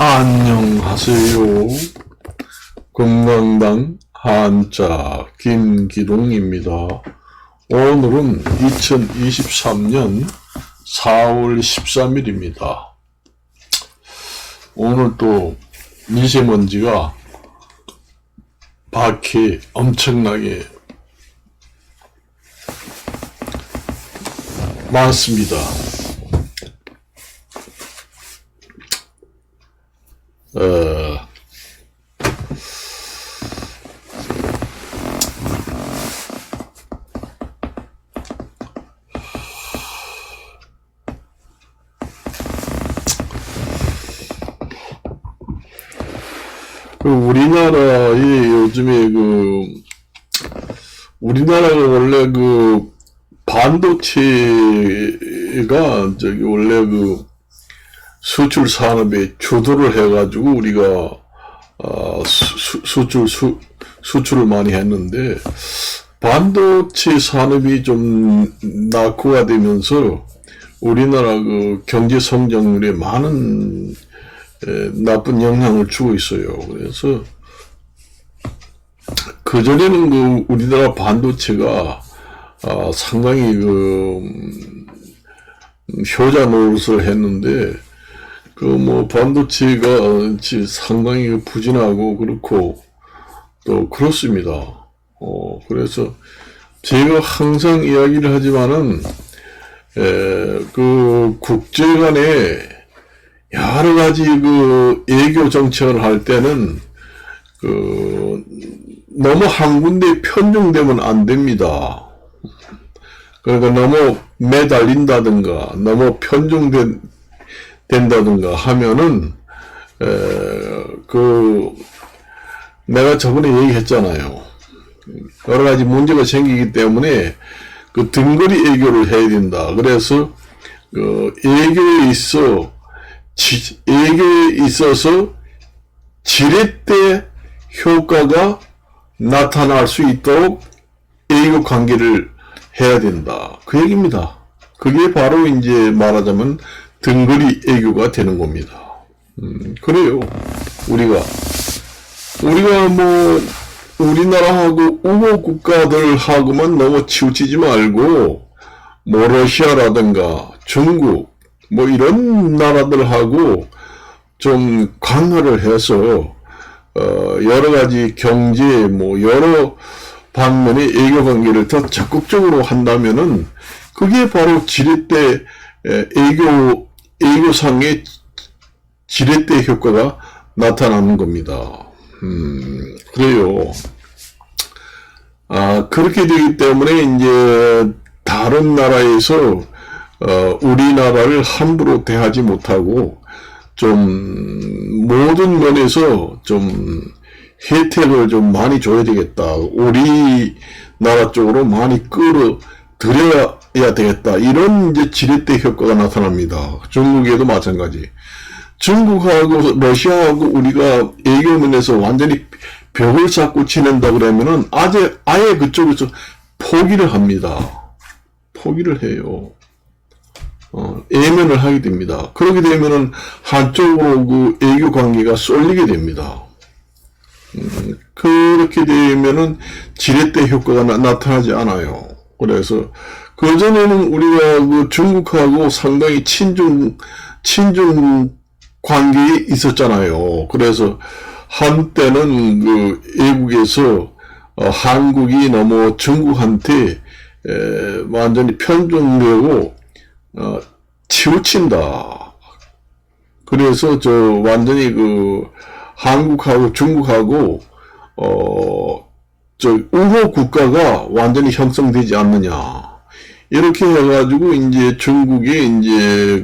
안녕하세요. 금강당 한자 김기동입니다. 오늘은 2023년 4월 13일입니다. 오늘 또 미세먼지가 밖에 엄청나게 많습니다. 우리나라에 요즘에 우리나라가 원래 반도체가 원래 수출 산업에 주도를 해가지고 우리가 수출을 많이 했는데, 반도체 산업이 좀 낙후가 우리나라 경제 성장률에 많은 나쁜 영향을 주고 있어요. 그래서 그전에는 우리나라 반도체가 상당히 효자 노릇을 했는데, 반도체가 상당히 부진하고 그렇고 또 그렇습니다. 그래서 제가 항상 이야기를 하지만은 국제 간에 여러 가지 외교 정책을 할 때는 너무 한 군데 편중되면 안 됩니다. 그러니까 너무 매달린다든가 너무 된다든가 하면은 내가 저번에 얘기했잖아요. 여러 가지 문제가 생기기 때문에 등거리 외교를 해야 된다. 그래서 외교에 있어서 지렛대 효과가 나타날 수 있도록 외교 관계를 해야 된다. 그 얘기입니다. 그게 바로 이제 말하자면 등거리 외교가 되는 겁니다. 그래요. 우리가 우리나라하고 우호 국가들하고만 너무 치우치지 말고, 러시아라든가 중국, 이런 나라들하고 좀 강화를 해서, 여러 가지 경제, 여러 방면의 외교 관계를 더 적극적으로 한다면은, 그게 바로 지렛대, 외교상의 지렛대 효과가 나타나는 겁니다. 그래요. 그렇게 되기 때문에 이제 다른 나라에서 우리나라를 함부로 대하지 못하고 좀 모든 면에서 좀 혜택을 좀 많이 줘야 되겠다. 우리나라 쪽으로 많이 끌어들여야 되겠다. 이런 이제 지렛대 효과가 나타납니다. 중국에도 마찬가지. 중국하고 러시아하고 우리가 외교 면에서 완전히 벽을 쌓고 지낸다 그러면은 아예 그쪽에서 포기를 합니다. 포기를 해요. 외면을 하게 됩니다. 그렇게 되면은 한쪽으로 외교 관계가 쏠리게 됩니다. 그렇게 되면은 지렛대 효과가 나타나지 않아요. 그래서 그전에는 우리가 중국하고 상당히 친중 관계에 있었잖아요. 그래서 한때는 외국에서 한국이 너무 중국한테 완전히 편중되고 치우친다. 그래서 완전히 한국하고 중국하고 우호 국가가 완전히 형성되지 않느냐. 이렇게 해가지고 이제 중국에 이제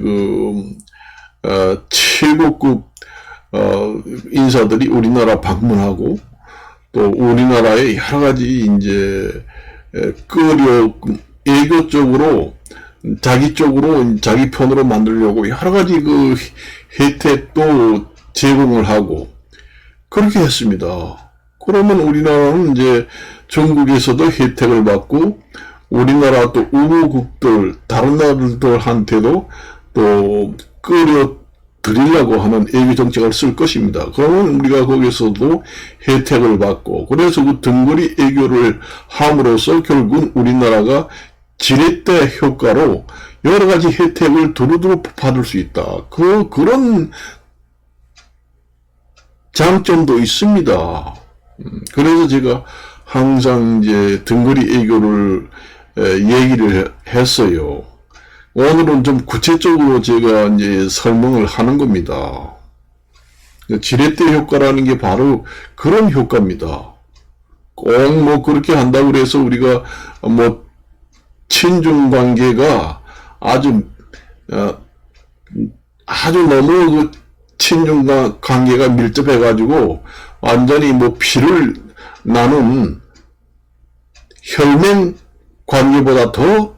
최고급 인사들이 우리나라 방문하고, 또 우리나라에 여러 가지 이제 외교 쪽으로 자기 편으로 만들려고 여러 가지 혜택도 제공을 하고 그렇게 했습니다. 그러면 우리나라는 이제 중국에서도 혜택을 받고, 우리나라 또 우호국들 다른 나라들한테도 또 드리려고 하는 애교 정책을 쓸 것입니다. 그러면 우리가 거기서도 혜택을 받고, 그래서 그 등거리 애교를 함으로써 결국은 우리나라가 지렛대 효과로 여러 가지 혜택을 두루두루 받을 수 있다. 그런 장점도 있습니다. 그래서 제가 항상 이제 등거리 애교를 얘기를 했어요. 오늘은 좀 구체적으로 제가 이제 설명을 하는 겁니다. 지렛대 효과라는 게 바로 그런 효과입니다. 꼭 뭐 그렇게 한다고 해서 우리가 뭐 친중 관계가 아주 너무 그 친중 관계가 밀접해가지고 완전히 뭐 피를 나눈 혈맹 관계보다 더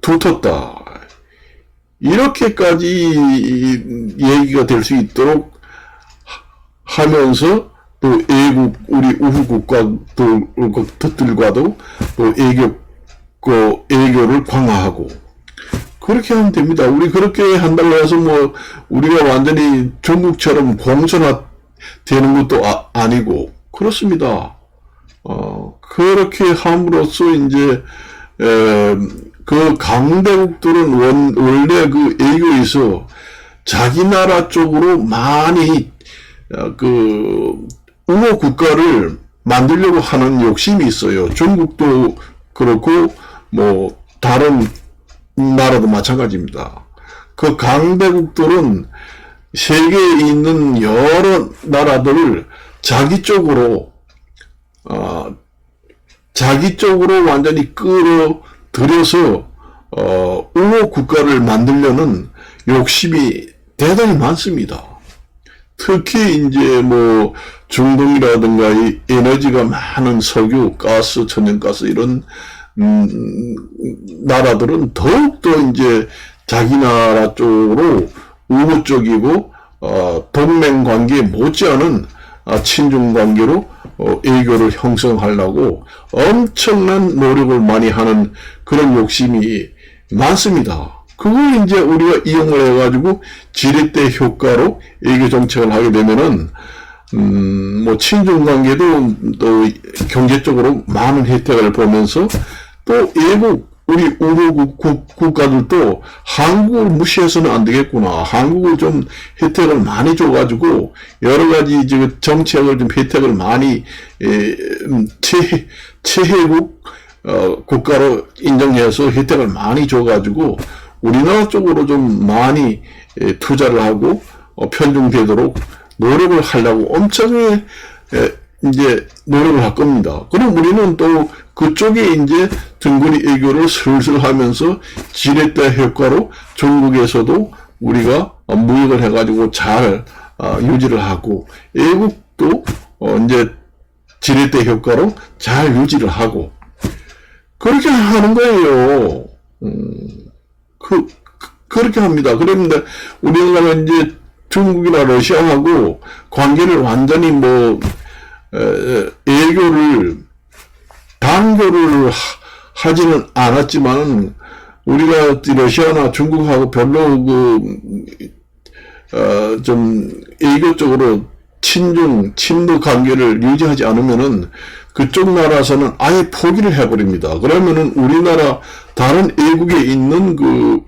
두텁다. 이렇게까지 얘기가 될 수 있도록 하면서 또 우리 우후 국가들과도 또 애교를 강화하고 그렇게 하면 됩니다. 우리 그렇게 한다고 해서 뭐 우리가 완전히 중국처럼 공천화 되는 것도 아니고 그렇습니다. 그렇게 함으로써 이제 그 강대국들은 원래 그 애교에서 자기 나라 쪽으로 많이 우호 국가를 만들려고 하는 욕심이 있어요. 중국도 그렇고 뭐 다른 나라도 마찬가지입니다. 그 강대국들은 세계에 있는 여러 나라들을 자기 쪽으로 완전히 끌어들여서 우호 국가를 만들려는 욕심이 대단히 많습니다. 특히 이제 뭐 중동이라든가 이 에너지가 많은 석유, 가스, 천연가스 이런 나라들은 더욱더 이제 자기 나라 쪽으로 우호 쪽이고 동맹 관계에 못지않은 친중 관계로 애교를 형성하려고 엄청난 노력을 많이 하는 그런 욕심이 많습니다. 그걸 이제 우리가 이용을 해가지고 지렛대 효과로 애교 정책을 하게 되면은 뭐 친중 관계도 또 경제적으로 많은 혜택을 보면서 또 우리 우호 국가들도 한국을 무시해서는 안 되겠구나. 한국을 좀 혜택을 많이 줘가지고 여러 가지 정책을 좀 혜택을 많이 최혜국 국가로 인정해서 혜택을 많이 줘가지고 우리나라 쪽으로 좀 많이 투자를 하고 편중되도록 노력을 하려고 엄청 이제 노력을 할 겁니다. 그럼 우리는 또 그쪽에 이제 등거리 애교를 슬슬 하면서 지렛대 효과로 중국에서도 우리가 무역을 해가지고 잘 유지를 하고 애국도 이제 지렛대 효과로 잘 유지를 하고 그렇게 하는 거예요. 그렇게 합니다. 그런데 우리나라가 이제 중국이나 러시아하고 관계를 완전히 뭐 단교를 하지는 않았지만 우리가 러시아나 중국하고 별로 좀 애교적으로 친러 관계를 유지하지 않으면은 그쪽 나라에서는 아예 포기를 해버립니다. 그러면은 우리나라 다른 애국에 있는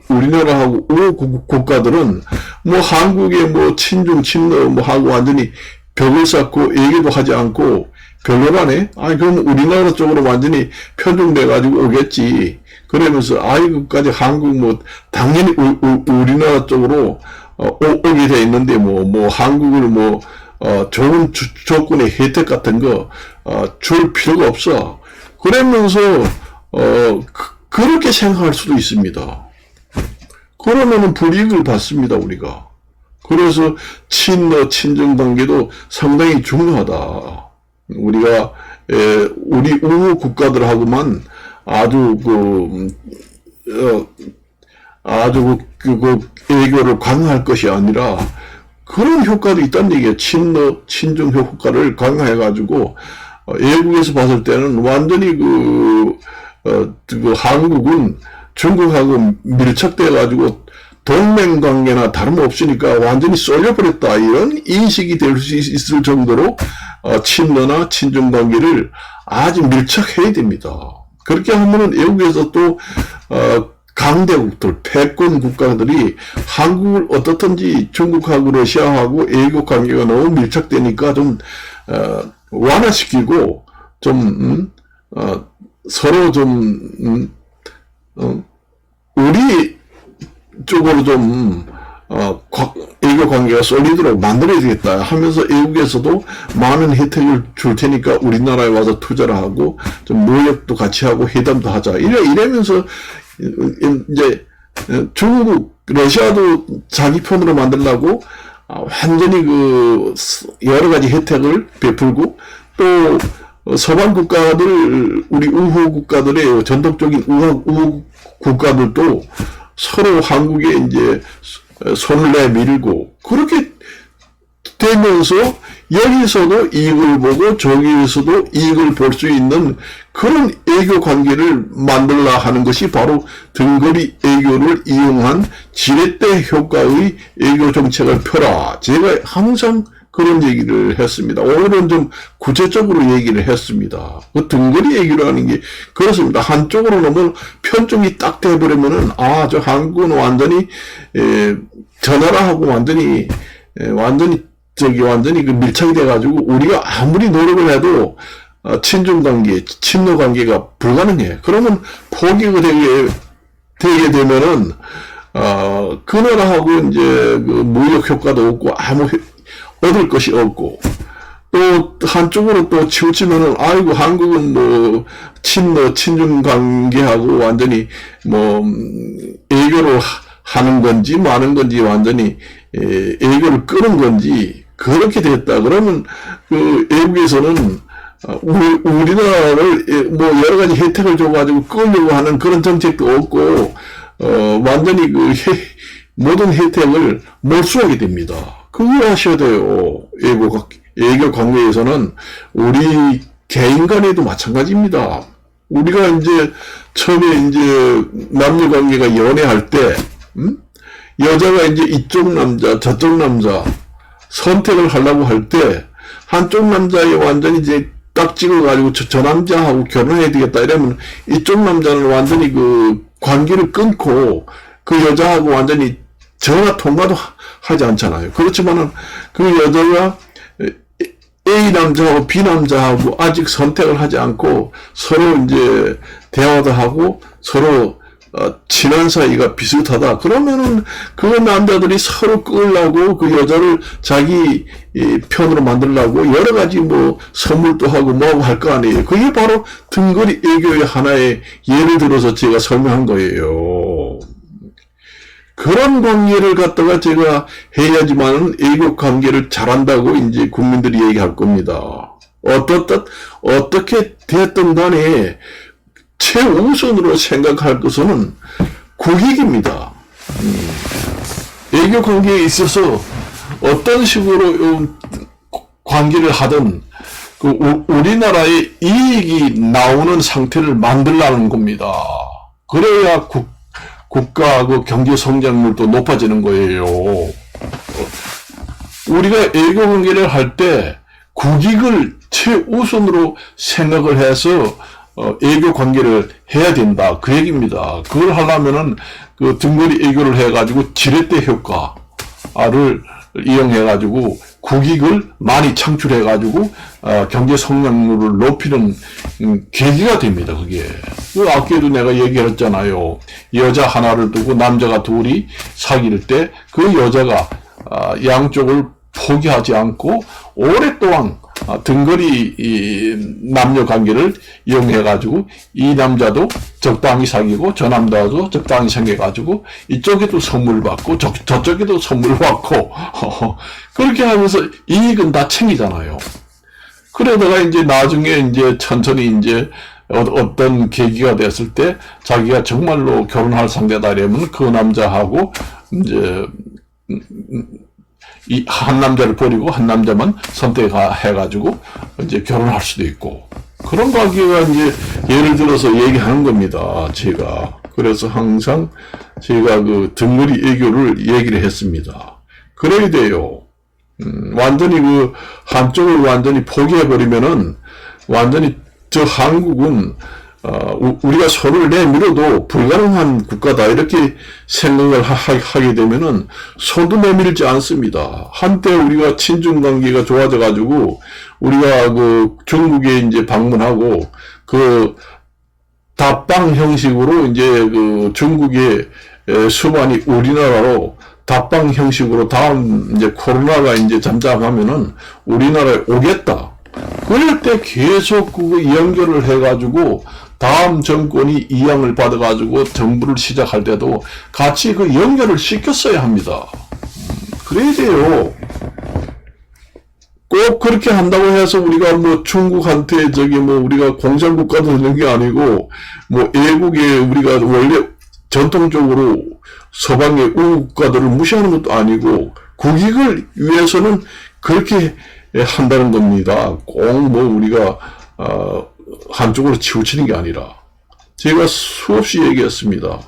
우리나라하고 우호 국가들은 뭐 한국에 뭐 친러 뭐 하고 완전히 벽을 쌓고 얘기도 하지 않고 별로라네? 그럼 우리나라 쪽으로 완전히 편중돼가지고 오겠지. 그러면서, 그까지 한국 뭐, 당연히 우리나라 쪽으로, 오게 돼 있는데, 한국을 좋은 조건의 혜택 같은 거, 줄 필요가 없어. 그러면서, 그렇게 생각할 수도 있습니다. 그러면은 불이익을 받습니다, 우리가. 그래서 친중 관계도 상당히 중요하다. 우리가 우리 우호 국가들하고만 아주 애교를 강화할 것이 아니라 그런 효과도 있다는 얘기예요. 친중 효과를 강화해가지고 외국에서 봤을 때는 완전히 한국은 중국하고 밀착돼가지고 동맹관계나 다름없으니까 완전히 쏠려버렸다, 이런 인식이 될 수 있을 정도로 친러나 친중관계를 아주 밀착해야 됩니다. 그렇게 하면은 외국에서 또 강대국들, 패권 국가들이 한국을 어떻든지 중국하고 러시아하고 외교 관계가 너무 밀착되니까 좀 완화시키고 좀 서로 좀 우리 쪽으로 좀 외교 관계가 쏠리도록 만들어야 되겠다 하면서 외국에서도 많은 혜택을 줄 테니까 우리나라에 와서 투자를 하고 좀 무역도 같이 하고 회담도 하자, 이러면서 이제 중국, 러시아도 자기 편으로 만들려고 완전히 그 여러 가지 혜택을 베풀고, 또 서방 국가들, 우리 우호 국가들의 전통적인 우호 국가들도 서로 한국에 이제 손을 내밀고, 그렇게 되면서 여기서도 이익을 보고 저기에서도 이익을 볼 수 있는 그런 외교 관계를 만들려 하는 것이 바로 등거리 외교를 이용한 지렛대 효과의 외교 정책을 펴라. 제가 항상 그런 얘기를 했습니다. 오늘은 좀 구체적으로 얘기를 했습니다. 그 등거리 외교라는 게 그렇습니다. 한쪽으로 너무 편중이 딱 돼버리면은 저 한국은 완전히 저 나라하고 완전히 그 밀착이 돼가지고 우리가 아무리 노력을 해도 친중관계, 친러관계가 불가능해. 그러면 포기가 되게 되면은 그 나라하고 이제 그 무역 효과도 없고 아무 얻을 것이 없고, 또 한쪽으로 또 치우치면은 아이고 한국은 뭐 친중 관계하고 완전히 뭐 외교를 하는 건지 마는 건지 완전히 외교를 끄는 건지 그렇게 됐다. 그러면 그 외국에서는 우리나라를 뭐 여러 가지 혜택을 줘가지고 끌려고 하는 그런 정책도 없고 완전히 그 모든 혜택을 몰수하게 됩니다. 그걸 하셔야 돼요. 외교 관계에서는 우리 개인 간에도 마찬가지입니다. 우리가 이제 처음에 이제 남녀 관계가 연애할 때, 여자가 이제 이쪽 남자, 저쪽 남자 선택을 하려고 할 때, 한쪽 남자에 완전히 이제 딱 찍어가지고 저 남자하고 결혼해야 되겠다 이러면 이쪽 남자는 완전히 그 관계를 끊고 그 여자하고 완전히 전화 통화도 하지 않잖아요. 그렇지만은 그 여자가 A 남자하고 B 남자하고 아직 선택을 하지 않고 서로 이제 대화도 하고 서로 친한 사이가 비슷하다. 그러면은 그 남자들이 서로 끌려고 그 여자를 자기 편으로 만들려고 여러 가지 뭐 선물도 하고 뭐하고 할 거 아니에요. 그게 바로 등거리 외교의 하나의 예를 들어서 제가 설명한 거예요. 그런 관계를 갖다가 제가 해야지만은 외교 관계를 잘한다고 이제 국민들이 얘기할 겁니다. 어떻게 됐든 간에 최우선으로 생각할 것은 국익입니다. 외교 관계에 있어서 어떤 식으로 관계를 하든 우리나라의 이익이 나오는 상태를 만들라는 겁니다. 그래야 국가 그 경제 성장률도 높아지는 거예요. 우리가 외교 관계를 할 때 국익을 최우선으로 생각을 해서 외교 관계를 해야 된다. 그 얘기입니다. 그걸 하려면은 그 등거리 외교를 해가지고 지렛대 효과를 이용해가지고 국익을 많이 창출해가지고 경제 성장률을 높이는 계기가 됩니다. 그게. 그 아까도 내가 얘기했잖아요. 여자 하나를 두고 남자가 둘이 사귈 때 그 여자가 양쪽을 포기하지 않고 오랫동안 등거리 남녀 관계를 이용해가지고 이 남자도 적당히 사귀고 저 남자도 적당히 생겨가지고 이쪽에도 선물 받고 저쪽에도 선물 받고 그렇게 하면서 이익은 다 챙기잖아요. 그러다가 이제 나중에 이제 천천히 이제 어떤 계기가 됐을 때 자기가 정말로 결혼할 상대다 이러면 그 남자하고 이제 이 한 남자를 버리고 한 남자만 선택해가지고 이제 결혼할 수도 있고 그런 관계가 이제 예를 들어서 얘기하는 겁니다. 제가 그래서 항상 제가 그 덩어리 애교를 얘기를 했습니다. 그래야 돼요. 완전히 그 한쪽을 완전히 포기해버리면은 완전히 저 한국은 우리가 손을 내밀어도 불가능한 국가다 이렇게 생각을 하게 되면은 손도 내밀지 않습니다. 한때 우리가 친중 관계가 좋아져 가지고 우리가 그 중국에 이제 방문하고 그 답방 형식으로 이제 그 중국의 수반이 우리나라로 답방 형식으로 다음 이제 코로나가 이제 잠잠하면은 우리나라에 오겠다. 그럴 때 계속 그 연결을 해가지고 다음 정권이 이양을 받아가지고 정부를 시작할 때도 같이 그 연결을 시켰어야 합니다. 그래야 돼요. 꼭 그렇게 한다고 해서 우리가 뭐 중국한테 저기 뭐 우리가 공산국가 되는 게 아니고 뭐 애국에 우리가 원래 전통적으로 서방의 우국가들을 무시하는 것도 아니고 국익을 위해서는 그렇게 한다는 겁니다. 꼭 뭐 우리가 한쪽으로 치우치는 게 아니라 제가 수없이 얘기했습니다.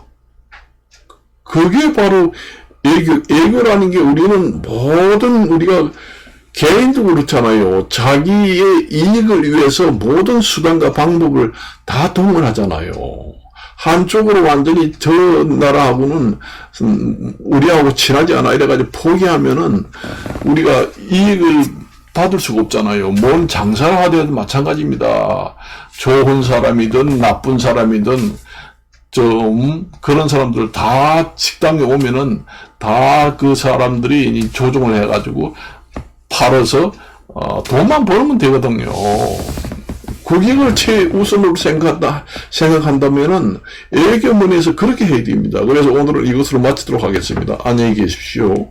그게 바로 애교라는 게 우리는 모든 우리가 개인도 그렇잖아요. 자기의 이익을 위해서 모든 수단과 방법을 다 동원하잖아요. 한쪽으로 완전히 저 나라하고는 우리하고 친하지 않아 이래가지고 포기하면은 우리가 이익을 받을 수가 없잖아요. 뭔 장사를 하더라도 마찬가지입니다. 좋은 사람이든 나쁜 사람이든 좀 그런 사람들 다 식당에 오면은 다 그 사람들이 조종을 해가지고 팔아서 돈만 벌면 되거든요. 국익을 최우선으로 생각한다면은 애교문에서 그렇게 해야 됩니다. 그래서 오늘은 이것으로 마치도록 하겠습니다. 안녕히 계십시오.